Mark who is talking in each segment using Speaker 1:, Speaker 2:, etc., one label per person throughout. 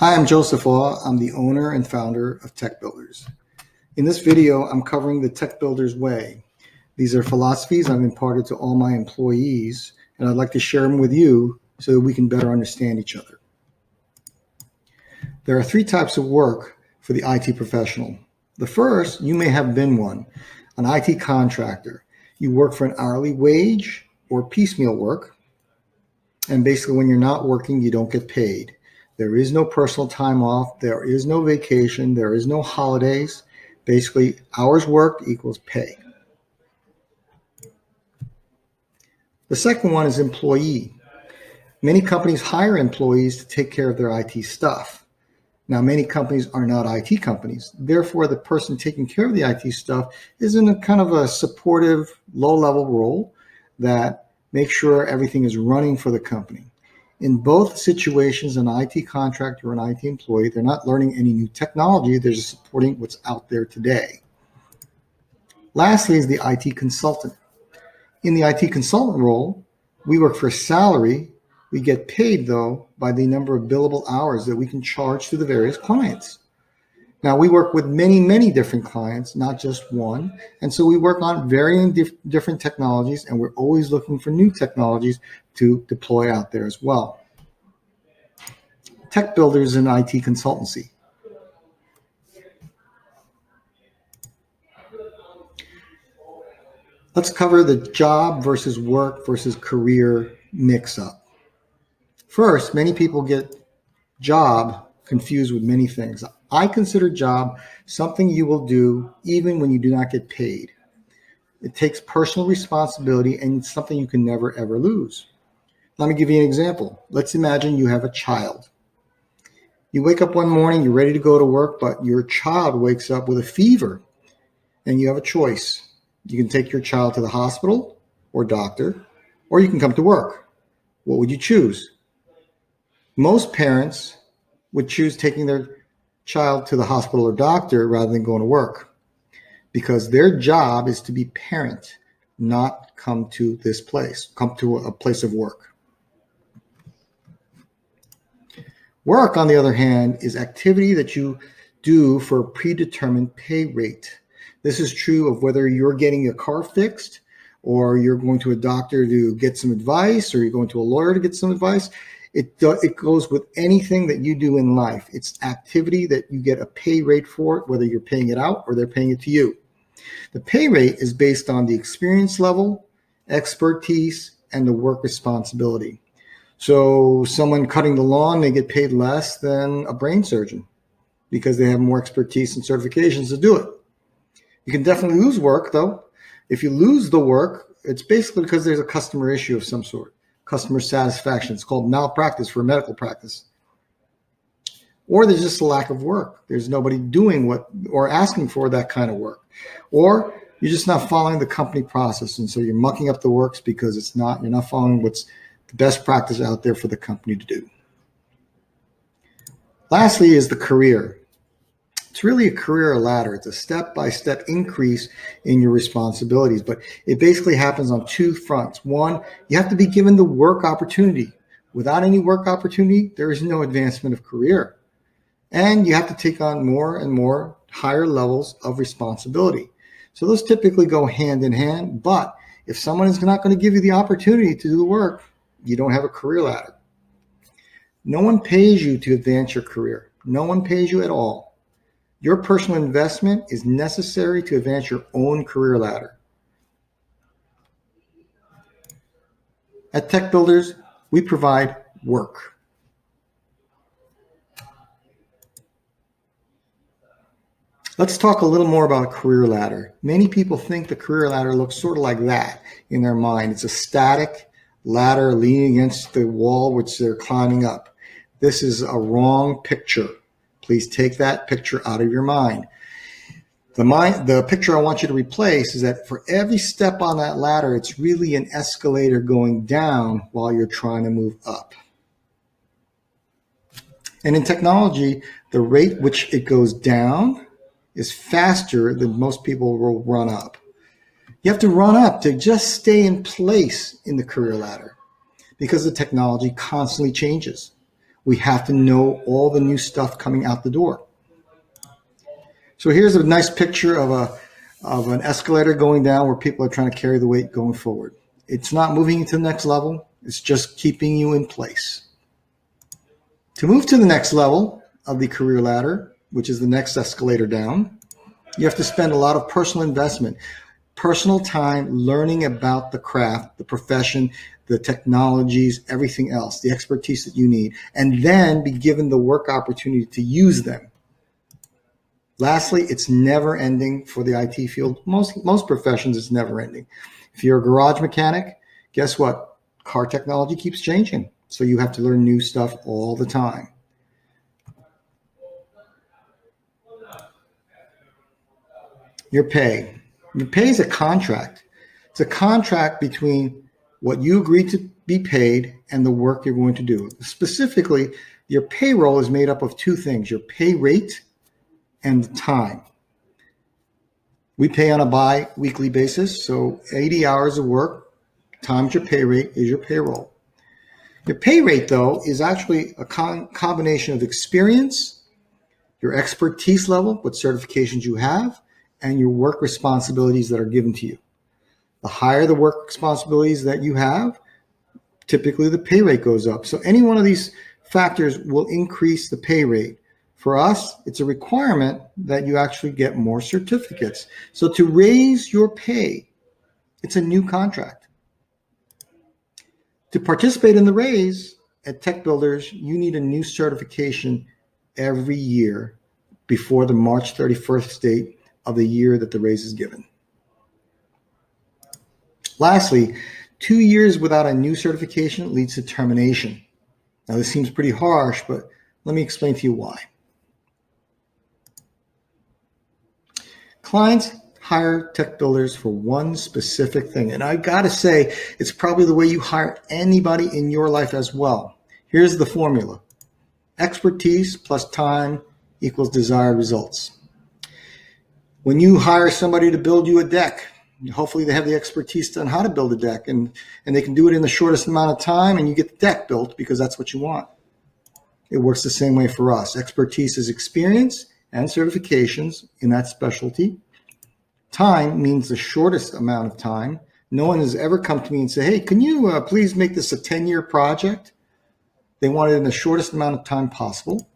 Speaker 1: Hi, I'm Joseph Law. I'm the owner and founder of TechBldrs. In this video, I'm covering the TechBldrs Way. These are philosophies I've imparted to all my employees, and I'd like to share them with you so that we can better understand each other. There are three types of work for the IT professional. The first, you may have been one, an IT contractor. You work for an hourly wage or piecemeal work, and basically when you're not working, you don't get paid. There is no personal time off. There is no vacation. There is no holidays. Basically, hours worked equals pay. The second one is employee. Many companies hire employees to take care of their IT stuff. Now, many companies are not IT companies. Therefore, the person taking care of the IT stuff is in a kind of a supportive, low-level role that makes sure everything is running for the company. In both situations, an IT contractor or an IT employee, they're not learning any new technology, they're just supporting what's out there today. Lastly is the IT consultant. In the IT consultant role, we work for a salary. We get paid, though, by the number of billable hours that we can charge to the various clients. Now, we work with many different clients, not just one. And so we work on varying different technologies, and we're always looking for new technologies to deploy out there as well. TechBldrs and IT consultancy. Let's cover the job versus work versus career mix-up. First, many people get job confused with many things. I consider job something you will do even when you do not get paid. It takes personal responsibility and it's something you can never ever lose. Let me give you an example. Let's imagine you have a child. You wake up one morning, you're ready to go to work, but your child wakes up with a fever and you have a choice. You can take your child to the hospital or doctor, or you can come to work. What would you choose? Most parents would choose taking their child to the hospital or doctor rather than going to work because their job is to be parent, not come to this place, come to a place of work. Work, on the other hand, is activity that you do for a predetermined pay rate. This is true of whether you're getting your car fixed or you're going to a doctor to get some advice or you're going to a lawyer to get some advice. It goes with anything that you do in life. It's activity that you get a pay rate for, whether you're paying it out or they're paying it to you. The pay rate is based on the experience level, expertise, and the work responsibility. So someone cutting the lawn, they get paid less than a brain surgeon because they have more expertise and certifications to do it. You can definitely lose work, though. If you lose the work, it's basically because there's a customer issue of some sort. Customer satisfaction. It's called malpractice for medical practice. Or there's just a lack of work. There's nobody doing what or asking for that kind of work. Or you're just not following the company process. And so you're mucking up the works because you're not following what's the best practice out there for the company to do. Lastly is the career. It's really a career ladder. It's a step-by-step increase in your responsibilities, but it basically happens on two fronts. One, you have to be given the work opportunity. Without any work opportunity, there is no advancement of career. And you have to take on more and more higher levels of responsibility. So those typically go hand in hand, but if someone is not going to give you the opportunity to do the work, you don't have a career ladder. No one pays you to advance your career. No one pays you at all. Your personal investment is necessary to advance your own career ladder. At TechBldrs, we provide work. Let's talk a little more about a career ladder. Many people think the career ladder looks sort of like that in their mind. It's a static ladder leaning against the wall which they're climbing up. This is a wrong picture. Please take that picture out of your mind. The picture I want you to replace is that for every step on that ladder, it's really an escalator going down while you're trying to move up. And in technology, the rate which it goes down is faster than most people will run up. You have to run up to just stay in place in the career ladder because the technology constantly changes. We have to know all the new stuff coming out the door. So here's a nice picture of an escalator going down where people are trying to carry the weight going forward. It's not moving you to the next level. It's just keeping you in place. To move to the next level of the career ladder, which is the next escalator down, you have to spend a lot of personal investment, personal time learning about the craft, the profession, the technologies, everything else, the expertise that you need, and then be given the work opportunity to use them. Lastly, it's never ending for the IT field. Most professions, it's never ending. If you're a garage mechanic, guess what? Car technology keeps changing. So you have to learn new stuff all the time. Your pay. Your pay is a contract. It's a contract between what you agree to be paid and the work you're going to do. Specifically, your payroll is made up of two things, your pay rate and the time. We pay on a bi-weekly basis, so 80 hours of work times your pay rate is your payroll. Your pay rate, though, is actually a combination of experience, your expertise level, what certifications you have, and your work responsibilities that are given to you. The higher the work responsibilities that you have, typically the pay rate goes up. So any one of these factors will increase the pay rate. For us, it's a requirement that you actually get more certificates. So to raise your pay, it's a new contract. To participate in the raise at TechBldrs, you need a new certification every year before the March 31st date of the year that the raise is given. Lastly, 2 years without a new certification leads to termination. Now, this seems pretty harsh, but let me explain to you why. Clients hire TechBldrs for one specific thing. And I got to say, it's probably the way you hire anybody in your life as well. Here's the formula. Expertise plus time equals desired results. When you hire somebody to build you a deck, hopefully they have the expertise on how to build a deck, and they can do it in the shortest amount of time, and you get the deck built because that's what you want. It works the same way for us. Expertise is experience and certifications in that specialty. Time means the shortest amount of time. No one has ever come to me and said, hey, can you please make this a 10-year project? They want it in the shortest amount of time possible.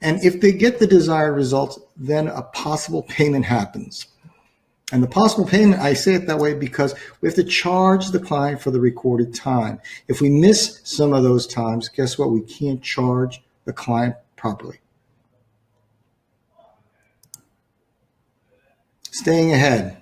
Speaker 1: And if they get the desired results, then a possible payment happens. And the possible payment, I say it that way because we have to charge the client for the recorded time. If we miss some of those times, guess what? We can't charge the client properly. Staying ahead.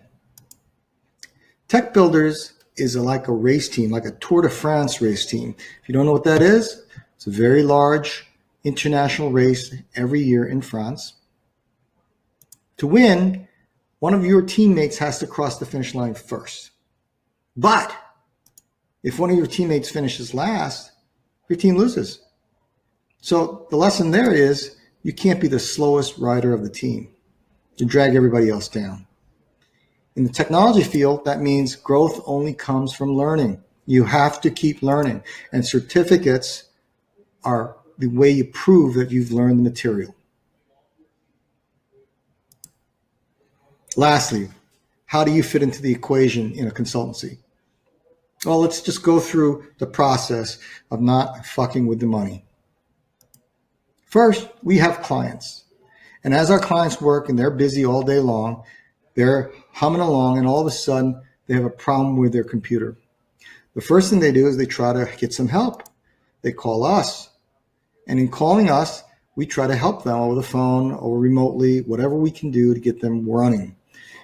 Speaker 1: TechBldrs is like a race team, like a Tour de France race team. If you don't know what that is, it's a very large international race every year in France. To win, one of your teammates has to cross the finish line first. But if one of your teammates finishes last, your team loses. So the lesson there is you can't be the slowest rider of the team. You drag everybody else down. In the technology field, that means growth only comes from learning. You have to keep learning. And certificates are the way you prove that you've learned the material. Lastly, how do you fit into the equation in a consultancy? Well, let's just go through the process of not fucking with the money. First, we have clients. And as our clients work and they're busy all day long, they're humming along and all of a sudden they have a problem with their computer. The first thing they do is they try to get some help. They call us. And in calling us, we try to help them over the phone or remotely, whatever we can do to get them running.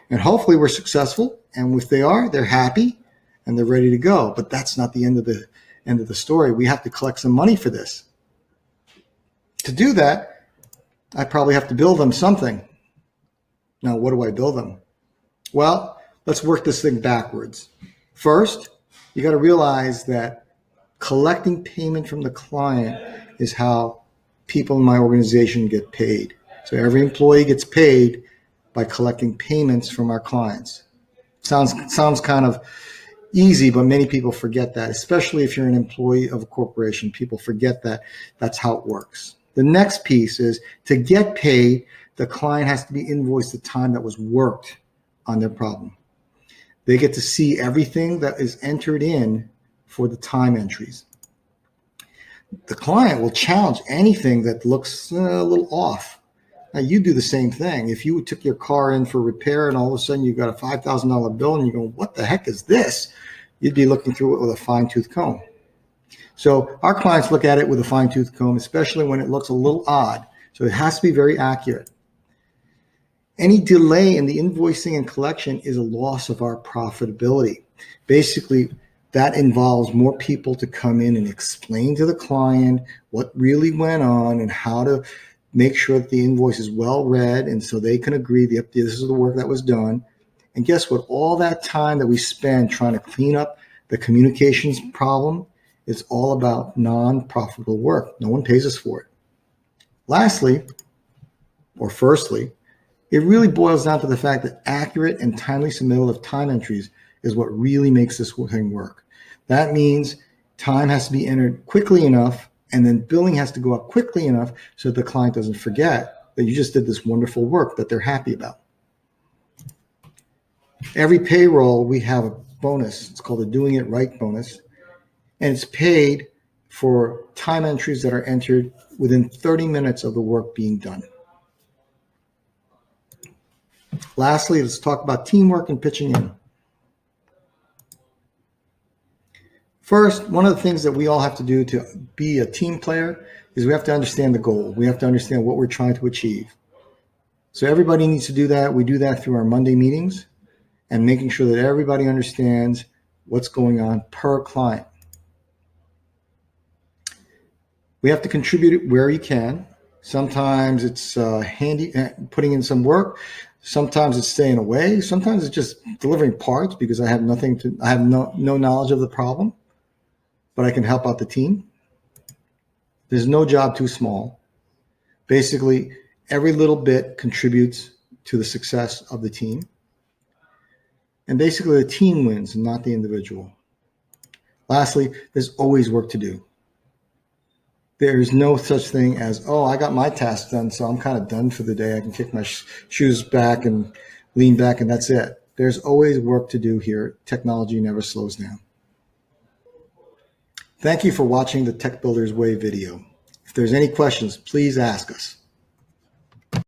Speaker 1: And hopefully we're successful. And if they are, they're happy and they're ready to go. But that's not the end of the story. We have to collect some money for this. To do that, I probably have to build them something. Now, what do I build them? Well, let's work this thing backwards. First, you got to realize that collecting payment from the client is how people in my organization get paid. So every employee gets paid by collecting payments from our clients. Sounds kind of easy, but many people forget that, especially if you're an employee of a corporation. People forget that that's how it works. The next piece is to get paid, the client has to be invoiced the time that was worked on their problem. They get to see everything that is entered in for the time entries. The client will challenge anything that looks a little off. Now, you do the same thing. If you took your car in for repair and all of a sudden you got a $5,000 bill and you go, what the heck is this? You'd be looking through it with a fine-tooth comb. So our clients look at it with a fine-tooth comb, especially when it looks a little odd. So it has to be very accurate. Any delay in the invoicing and collection is a loss of our profitability. Basically, that involves more people to come in and explain to the client what really went on and how to make sure that the invoice is well read, and so they can agree that this is the work that was done. And guess what? All that time that we spend trying to clean up the communications problem is all about non-profitable work. No one pays us for it. Lastly, or firstly, it really boils down to the fact that accurate and timely submittal of time entries is what really makes this thing work. That means time has to be entered quickly enough, and then billing has to go up quickly enough so that the client doesn't forget that you just did this wonderful work that they're happy about. Every payroll, we have a bonus. It's called a Doing It Right bonus, and it's paid for time entries that are entered within 30 minutes of the work being done. Lastly, let's talk about teamwork and pitching in. First, one of the things that we all have to do to be a team player is we have to understand the goal. We have to understand what we're trying to achieve. So everybody needs to do that. We do that through our Monday meetings and making sure that everybody understands what's going on per client. We have to contribute where you can. Sometimes it's putting in some work. Sometimes it's staying away. Sometimes it's just delivering parts because I have no knowledge of the problem, but I can help out the team. There's no job too small. Basically, every little bit contributes to the success of the team. And basically, the team wins, not the individual. Lastly, there's always work to do. There's no such thing as, oh, I got my task done, so I'm kind of done for the day. I can kick my shoes back and lean back, and that's it. There's always work to do here. Technology never slows down. Thank you for watching the TechBldrs Way video. If there's any questions, please ask us.